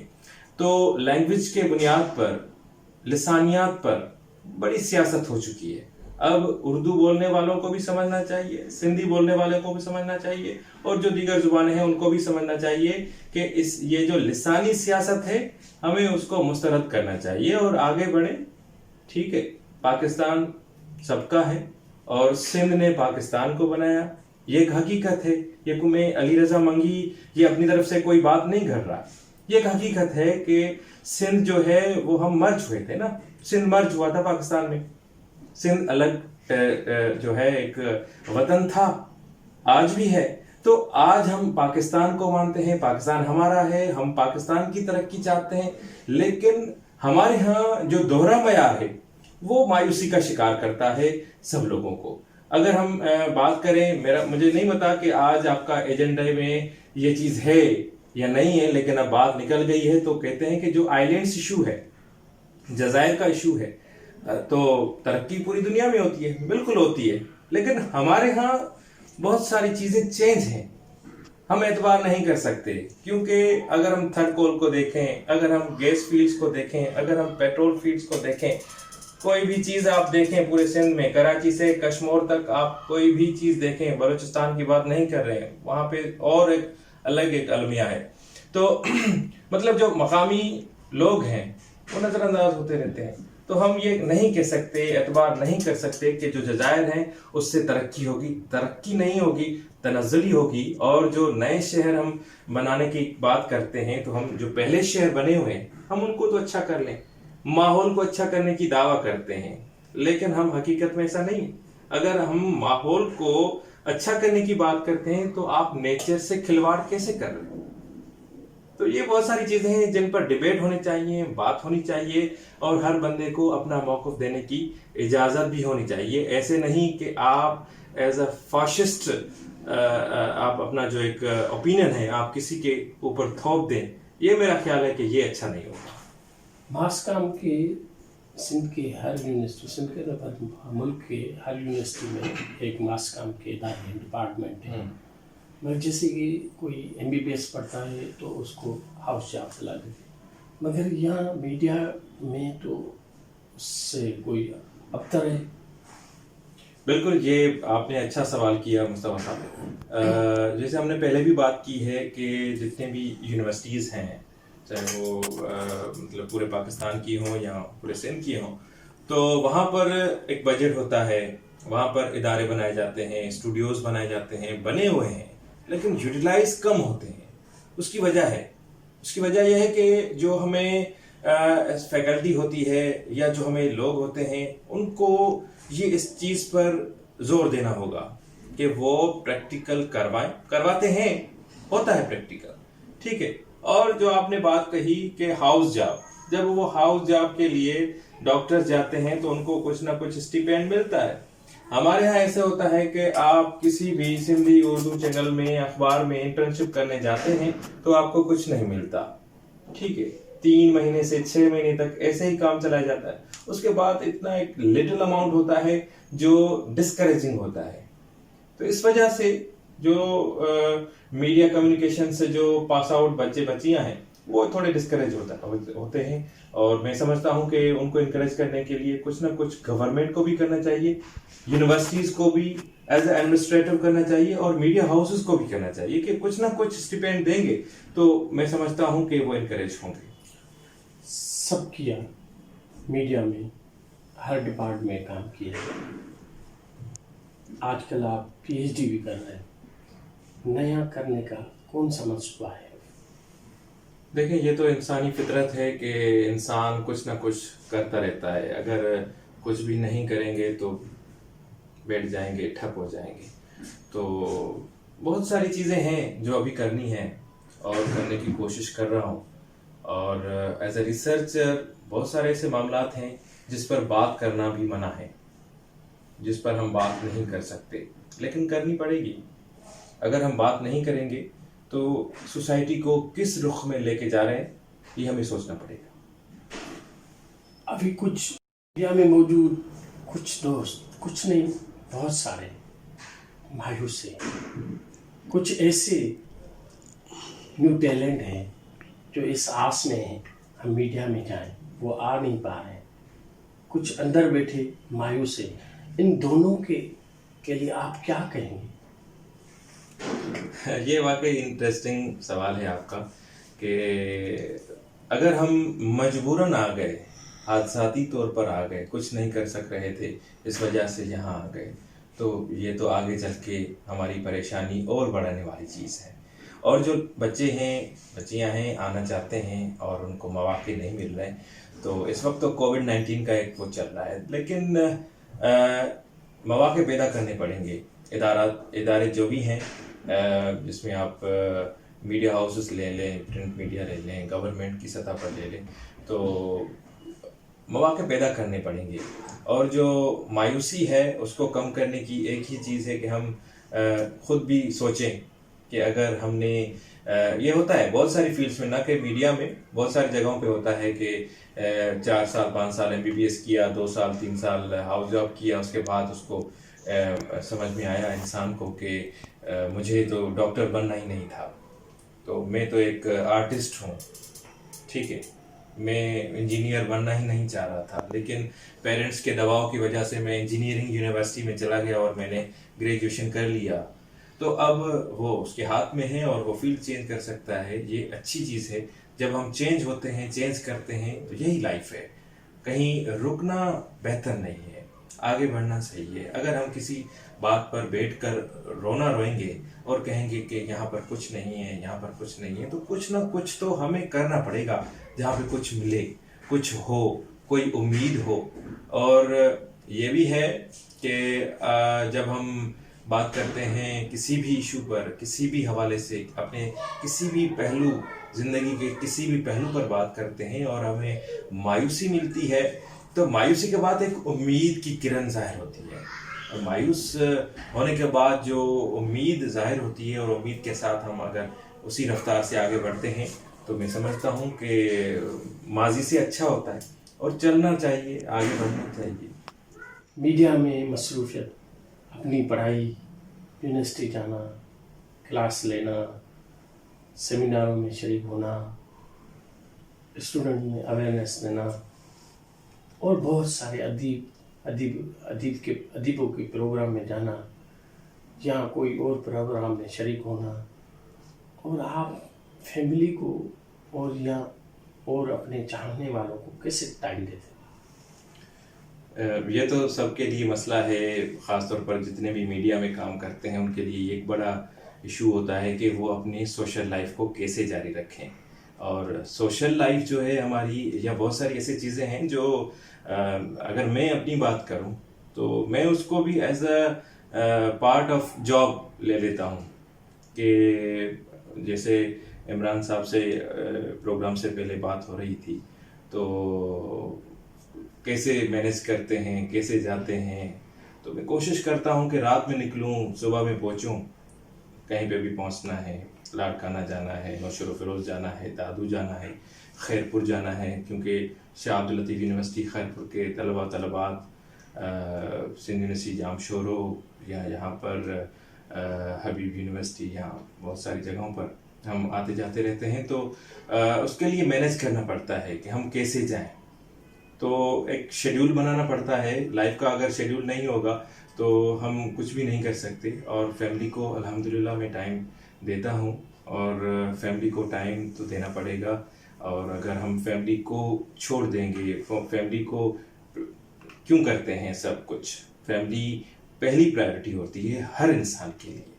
[SPEAKER 1] تو لینگویج کے بنیاد پر, لسانیات پر بڑی سیاست ہو چکی ہے. اب اردو بولنے والوں کو بھی سمجھنا چاہیے, سندھی بولنے والوں کو بھی سمجھنا چاہیے, اور جو دیگر زبانیں ہیں ان کو بھی سمجھنا چاہیے کہ یہ جو لسانی سیاست ہے ہمیں اس کو مسترد کرنا چاہیے اور آگے بڑھیں. ٹھیک ہے, پاکستان سب کا ہے اور سندھ نے پاکستان کو بنایا, یہ ایک حقیقت ہے. یہ میں علی رضا منگی یہ اپنی طرف سے کوئی بات نہیں کر رہا. یہ ایک حقیقت ہے کہ سندھ جو ہے وہ ہم مرج ہوئے تھے نا, سندھ مرج ہوا تھا پاکستان میں. سندھ الگ جو ہے ایک وطن تھا, آج بھی ہے. تو آج ہم پاکستان کو مانتے ہیں, پاکستان ہمارا ہے, ہم پاکستان کی ترقی چاہتے ہیں, لیکن ہمارے ہاں جو دوہرا معیار ہے وہ مایوسی کا شکار کرتا ہے سب لوگوں کو. اگر ہم بات کریں, مجھے نہیں پتا کہ آج آپ کا ایجنڈے میں یہ چیز ہے یا نہیں ہے, لیکن اب بات نکل گئی ہے تو کہتے ہیں کہ جو آئیلینڈس ایشو ہے, جزائر کا ایشو ہے, تو ترقی پوری دنیا میں ہوتی ہے, بالکل ہوتی ہے, لیکن ہمارے ہاں بہت ساری چیزیں چینج ہیں. ہم اعتبار نہیں کر سکتے کیونکہ اگر ہم تھرڈ کول کو دیکھیں, اگر ہم گیس فیلڈز کو دیکھیں, اگر ہم پیٹرول فیلڈز کو دیکھیں, کوئی بھی چیز آپ دیکھیں پورے سندھ میں, کراچی سے کشمور تک آپ کوئی بھی چیز دیکھیں, بلوچستان کی بات نہیں کر رہے ہیں, وہاں پہ اور ایک الگ ایک المیہ ہے. تو مطلب جو مقامی لوگ ہیں وہ نظر انداز ہوتے رہتے ہیں. تو ہم یہ نہیں کہہ سکتے, اعتبار نہیں کر سکتے کہ جو جزائر ہیں اس سے ترقی ہوگی. ترقی نہیں ہوگی, تنزلی ہوگی. اور جو نئے شہر ہم بنانے کی بات کرتے ہیں تو ہم جو پہلے شہر بنے ہوئے ہیں ہم ان کو تو اچھا کر لیں, ماحول کو اچھا کرنے کی دعویٰ کرتے ہیں, لیکن ہم حقیقت میں ایسا نہیں. اگر ہم ماحول کو اچھا کرنے کی بات کرتے ہیں تو آپ نیچر سے کھلواڑ کیسے کر رہے ہیں؟ تو یہ بہت ساری چیزیں ہیں جن پر ڈیبیٹ ہونی چاہیے, بات ہونی چاہیے, اور ہر بندے کو اپنا موقف دینے کی اجازت بھی ہونی چاہیے. ایسے نہیں کہ آپ ایز اے فاشسٹ آپ اپنا جو ایک اوپینین ہے آپ کسی کے اوپر تھوپ دیں، یہ میرا خیال ہے کہ یہ اچھا نہیں ہوگا۔
[SPEAKER 2] ماس کام کے سندھ کے ہر یونیورسٹی، سندھ کے ملک کے ہر یونیورسٹی میں ایک ماس کام کے ادارے ہیں، ڈپارٹمنٹ ہیں، مگر جیسے کہ کوئی MBBS پڑھتا ہے تو اس کو ہاؤس جاب دلا دیتے، مگر یہاں میڈیا میں تو اس سے کوئی ابتر ہے۔
[SPEAKER 1] بالکل، یہ آپ نے اچھا سوال کیا مصطفیٰ صاحب۔ جیسے ہم نے پہلے بھی بات کی ہے کہ جتنے بھی یونیورسٹیز ہیں، چاہے وہ مطلب پورے پاکستان کی ہوں یا پورے سندھ کی ہوں، تو وہاں پر ایک بجٹ ہوتا ہے، وہاں پر ادارے بنائے جاتے ہیں، اسٹوڈیوز بنائے جاتے ہیں، بنے ہوئے ہیں، لیکن یوٹیلائز کم ہوتے ہیں۔ اس کی وجہ یہ ہے کہ جو ہمیں فیکلٹی ہوتی ہے یا جو ہمیں لوگ ہوتے ہیں، ان کو یہ اس چیز پر زور دینا ہوگا کہ وہ پریکٹیکل کرواتے ہیں، ہوتا ہے پریکٹیکل، ٹھیک ہے۔ اور جو آپ نے بات کہی کہ ہاؤس جاب، جب وہ ہاؤس جاب کے لیے ڈاکٹر جاتے ہیں تو ان کو کچھ نہ کچھ اسٹیپینڈ ملتا ہے۔ ہمارے ہاں ایسے ہوتا ہے کہ آپ کسی بھی سندھی اردو چینل میں، اخبار میں انٹرنشپ کرنے جاتے ہیں تو آپ کو کچھ نہیں ملتا، ٹھیک ہے۔ 3 مہینے سے 6 مہینے تک ایسے ہی کام چلا جاتا ہے، اس کے بعد اتنا ایک لٹل اماؤنٹ ہوتا ہے جو ڈسکریجنگ ہوتا ہے۔ تو اس وجہ سے جو میڈیا کمیونیکیشن سے جو پاس آؤٹ بچے بچیاں ہیں وہ تھوڑے ڈسکریج ہوتے ہیں، اور میں سمجھتا ہوں کہ ان کو انکریج کرنے کے لیے کچھ نہ کچھ گورنمنٹ کو بھی کرنا چاہیے، یونیورسٹیز کو بھی ایز اے ایڈمنسٹریٹو کرنا چاہیے، اور میڈیا ہاؤسز کو بھی کرنا چاہیے کہ کچھ نہ کچھ اسٹیپینڈ دیں گے تو میں سمجھتا ہوں کہ وہ انکریج ہوں گے۔
[SPEAKER 2] سب کیا میڈیا میں ہر ڈپارٹمنٹ میں کام کیا، آج کل آپ PhD بھی کر رہے ہیں، نیا کرنے کا کون سا منصوبہ ہے؟
[SPEAKER 1] دیکھیں، یہ تو انسانی فطرت ہے کہ انسان کچھ نہ کچھ کرتا رہتا ہے، اگر کچھ بھی نہیں کریں گے تو بیٹھ جائیں گے، ٹھپ ہو جائیں گے۔ تو بہت ساری چیزیں ہیں جو ابھی کرنی ہیں اور کرنے کی کوشش کر رہا ہوں، اور ایز اے ریسرچر بہت سارے ایسے معاملات ہیں جس پر بات کرنا بھی منع ہے، جس پر ہم بات نہیں کر سکتے، لیکن کرنی پڑے گی۔ اگر ہم بات نہیں کریں گے تو سوسائٹی کو کس رخ میں لے کے جا رہے ہیں یہ ہمیں سوچنا پڑے گا۔
[SPEAKER 2] ابھی کچھ انڈیا میں موجود کچھ دوست، کچھ نہیں بہت سارے مایوس ہیں، کچھ ایسے نیو ٹیلنٹ ہیں جو اس آس میں ہیں ہم میڈیا میں جائیں، وہ آ نہیں پا رہے ہیں، کچھ اندر بیٹھے مایوس ہیں۔ ان دونوں کے لیے آپ کیا کہیں گے؟
[SPEAKER 1] یہ واقعی انٹرسٹنگ سوال ہے آپ کا، کہ اگر ہم مجبوراً آ گئے، حادثاتی طور پر آ گئے، کچھ نہیں کر سک رہے تھے، اس وجہ سے یہاں آ گئے، تو یہ تو آگے چل کے ہماری پریشانی اور بڑھانے والی چیز ہے۔ اور جو بچے ہیں، بچیاں ہیں، آنا چاہتے ہیں اور ان کو مواقع نہیں مل رہے، تو اس وقت تو COVID-19 کا ایک وہ چل رہا ہے، لیکن مواقع پیدا کرنے پڑیں گے۔ ادارے جو بھی ہیں، جس میں آپ میڈیا ہاؤسز لے لیں، پرنٹ میڈیا لے لیں، گورنمنٹ کی سطح پر لے لیں، تو مواقع پیدا کرنے پڑیں گے۔ اور جو مایوسی ہے اس کو کم کرنے کی ایک ہی چیز ہے کہ ہم خود بھی سوچیں کہ اگر ہم نے یہ ہوتا ہے بہت ساری فیلڈز میں، نہ کہ میڈیا میں، بہت ساری جگہوں پہ ہوتا ہے کہ 4 سال 5 سال MBBS کیا، 2 سال 3 سال ہاؤس جاب کیا، اس کے بعد اس کو سمجھ میں آیا انسان کو کہ مجھے تو ڈاکٹر بننا ہی نہیں تھا، تو میں تو ایک آرٹسٹ ہوں، ٹھیک ہے، میں انجینئر بننا ہی نہیں چاہ رہا تھا، لیکن پیرنٹس کے دباؤ کی وجہ سے میں انجینئرنگ یونیورسٹی میں چلا گیا اور میں نے گریجویشن کر لیا، تو اب وہ اس کے ہاتھ میں ہے اور وہ فیلڈ چینج کر سکتا ہے۔ یہ اچھی چیز ہے، جب ہم چینج ہوتے ہیں، چینج کرتے ہیں، تو یہی لائف ہے، کہیں رکنا بہتر نہیں ہے، آگے بڑھنا صحیح ہے۔ اگر ہم کسی بات پر بیٹھ کر روئیں گے اور کہیں گے کہ یہاں پر کچھ نہیں ہے، یہاں پر کچھ نہیں ہے، تو کچھ نہ کچھ تو ہمیں کرنا پڑے گا جہاں پہ کچھ ملے، کچھ ہو، کوئی امید ہو۔ اور یہ بھی ہے کہ جب ہم بات کرتے ہیں کسی بھی ایشو پر، کسی بھی حوالے سے، اپنے کسی بھی پہلو، زندگی کے کسی بھی پہلو پر بات کرتے ہیں اور ہمیں مایوسی ملتی ہے، تو مایوسی کے بعد ایک امید کی کرن ظاہر ہوتی ہے اور مایوس ہونے کے بعد جو امید ظاہر ہوتی ہے اور امید کے ساتھ ہم اگر اسی رفتار سے آگے بڑھتے ہیں تو میں سمجھتا ہوں کہ ماضی سے اچھا ہوتا ہے اور چلنا چاہیے، آگے بڑھنا چاہیے۔
[SPEAKER 2] میڈیا میں مصروفیت، اپنی پڑھائی، یونیورسٹی جانا، کلاس لینا، سیمیناروں میں شریک ہونا، اسٹوڈنٹ میں اویئرنیس دینا، اور بہت سارے ادیبوں کے پروگرام میں جانا یا کوئی اور پروگرام میں شریک ہونا، اور آپ فیملی کو اور اپنے چاہنے والوں کو کیسے ٹائم دیتے ہیں؟
[SPEAKER 1] یہ تو سب کے لیے مسئلہ ہے، خاص طور پر جتنے بھی میڈیا میں کام کرتے ہیں ان کے لیے ایک بڑا ایشو ہوتا ہے کہ وہ اپنی سوشل لائف کو کیسے جاری رکھیں۔ اور سوشل لائف جو ہے ہماری، یا بہت ساری ایسی چیزیں ہیں جو اگر میں اپنی بات کروں تو میں اس کو بھی as a part of job لے لیتا ہوں، کہ جیسے عمران صاحب سے پروگرام سے پہلے بات ہو رہی تھی، تو کیسے مینیج کرتے ہیں، کیسے جاتے ہیں، تو میں کوشش کرتا ہوں کہ رات میں نکلوں، صبح میں پہنچوں، کہیں پہ بھی پہنچنا ہے، لاڑکانہ جانا ہے، نوشہر و فیروز جانا ہے، دادو جانا ہے، خیرپور جانا ہے، کیونکہ شاہ عبداللطیف یونیورسٹی خیرپور کے طلبات سندھ یونیورسٹی جام شورو، یا یہاں پر حبیب یونیورسٹی، یہاں بہت ساری جگہوں پر ہم آتے جاتے رہتے ہیں، تو اس کے لیے مینیج کرنا پڑتا ہے کہ ہم کیسے جائیں۔ تو ایک شیڈیول بنانا پڑتا ہے لائف کا، اگر شیڈیول نہیں ہوگا تو ہم کچھ بھی نہیں کر سکتے۔ اور فیملی کو الحمدللہ میں ٹائم دیتا ہوں، اور فیملی کو ٹائم تو دینا پڑے گا، اور اگر ہم فیملی کو چھوڑ دیں گے، فیملی کو کیوں کرتے ہیں سب کچھ، فیملی پہلی پرائرٹی ہوتی ہے ہر انسان کے لیے،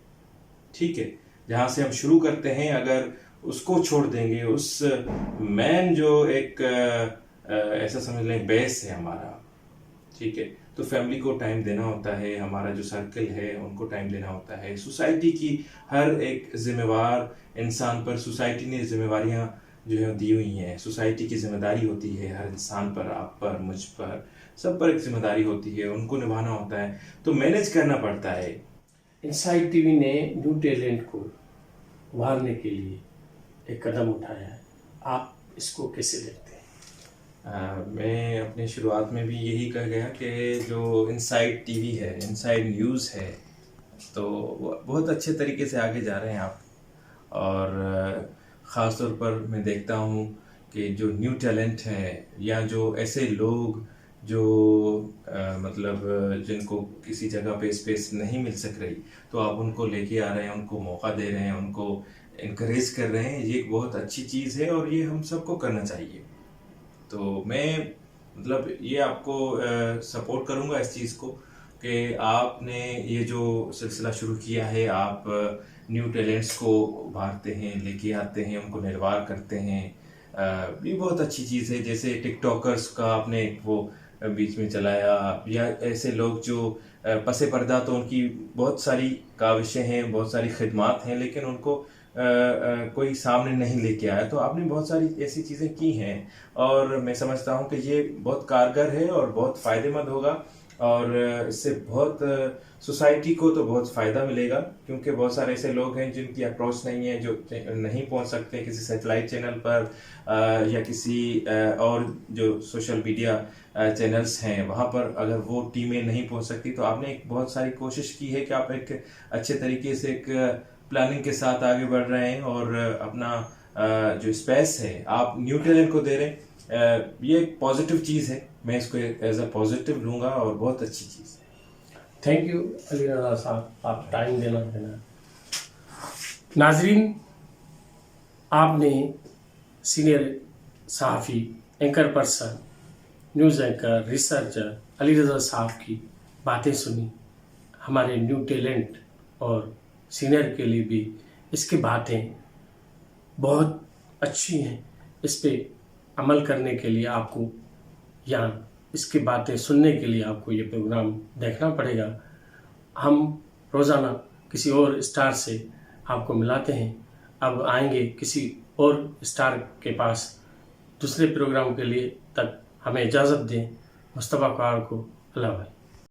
[SPEAKER 1] ٹھیک ہے؟ جہاں سے ہم شروع کرتے ہیں اگر اس کو چھوڑ دیں گے، اس مین جو ایک ایسا سمجھ لیں بیس ہے ہمارا، ٹھیک ہے، تو فیملی کو ٹائم دینا ہوتا ہے، ہمارا جو سرکل ہے ان کو ٹائم دینا ہوتا ہے، سوسائٹی کی ہر ایک ذمہ وار انسان پر سوسائٹی نے ذمہ واریاں جو ہے دی ہوئی ہیں، سوسائٹی کی ذمہ داری ہوتی ہے ہر انسان پر، آپ پر، مجھ پر، سب پر ایک ذمہ داری ہوتی ہے، ان کو نبھانا ہوتا ہے، تو مینیج کرنا پڑتا ہے۔
[SPEAKER 2] انسائٹ ٹی وی نے نیو ٹیلنٹ کو ابھارنے کے لیے ایک قدم اٹھایا ہے، آپ اس کو کیسے دیکھتے ہیں؟
[SPEAKER 1] میں اپنی شروعات میں بھی یہی کہہ گیا کہ جو انسائٹ ٹی وی ہے، انسائٹ نیوز ہے، تو بہت اچھے طریقے سے آگے جا رہے ہیں آپ، اور خاص طور پر میں دیکھتا ہوں کہ جو نیو ٹیلنٹ ہے، یا جو ایسے لوگ جو مطلب جن کو کسی جگہ پہ اسپیس نہیں مل سک رہی، تو آپ ان کو لے کے آ رہے ہیں، ان کو موقع دے رہے ہیں، ان کو انکریج کر رہے ہیں، یہ ایک بہت اچھی چیز ہے اور یہ ہم سب کو کرنا چاہیے۔ تو میں مطلب یہ آپ کو سپورٹ کروں گا اس چیز کو کہ آپ نے یہ جو سلسلہ شروع کیا ہے، آپ نیو ٹیلنٹس کو ابھارتے ہیں، لے کے آتے ہیں، ان کو نروار کرتے ہیں، یہ بہت اچھی چیز ہے۔ جیسے ٹک ٹاکرس کا آپ نے وہ بیچ میں چلایا، یا ایسے لوگ جو پس پردہ، تو ان کی بہت ساری کاوشیں ہیں، بہت ساری خدمات ہیں، لیکن ان کو کوئی سامنے نہیں لے کے آیا، تو آپ نے بہت ساری ایسی چیزیں کی ہیں، اور میں سمجھتا ہوں کہ یہ بہت کارگر ہے اور بہت فائدہ مند ہوگا، اور اس سے بہت سوسائٹی کو تو بہت فائدہ ملے گا، کیونکہ بہت سارے ایسے لوگ ہیں جن کی اپروچ نہیں ہے، جو نہیں پہنچ سکتے کسی سیٹلائٹ چینل پر، یا کسی اور جو سوشل میڈیا چینلز ہیں وہاں پر، اگر وہ ٹیمیں نہیں پہنچ سکتی، تو آپ نے ایک بہت ساری کوشش کی ہے کہ آپ ایک اچھے طریقے سے ایک پلاننگ کے ساتھ آگے بڑھ رہے ہیں، اور اپنا جو اسپیس ہے آپ نیو ٹیلنٹ کو دے رہے ہیں، یہ ایک پازیٹیو چیز ہے، میں اس کو ایز اے پازیٹیو لوں گا، اور بہت اچھی چیز ہے۔
[SPEAKER 2] تھینک یو علی رضا صاحب، آپ ٹائم دینا۔ ناظرین، آپ نے سینئر صحافی، anchor person, news anchor, researcher Ali Raza صاحب کی باتیں سنی۔ ہمارے نیو ٹیلنٹ اور سینئر کے لیے بھی اس کی باتیں بہت اچھی ہیں، اس پہ عمل کرنے کے لیے آپ کو، یا اس کی باتیں سننے کے لیے آپ کو یہ پروگرام دیکھنا پڑے گا۔ ہم روزانہ کسی اور اسٹار سے آپ کو ملاتے ہیں، اب آئیں گے کسی اور اسٹار کے پاس دوسرے پروگرام کے لیے، تک ہمیں اجازت دیں۔ مصطفیٰ کار کو اللہ حافظ۔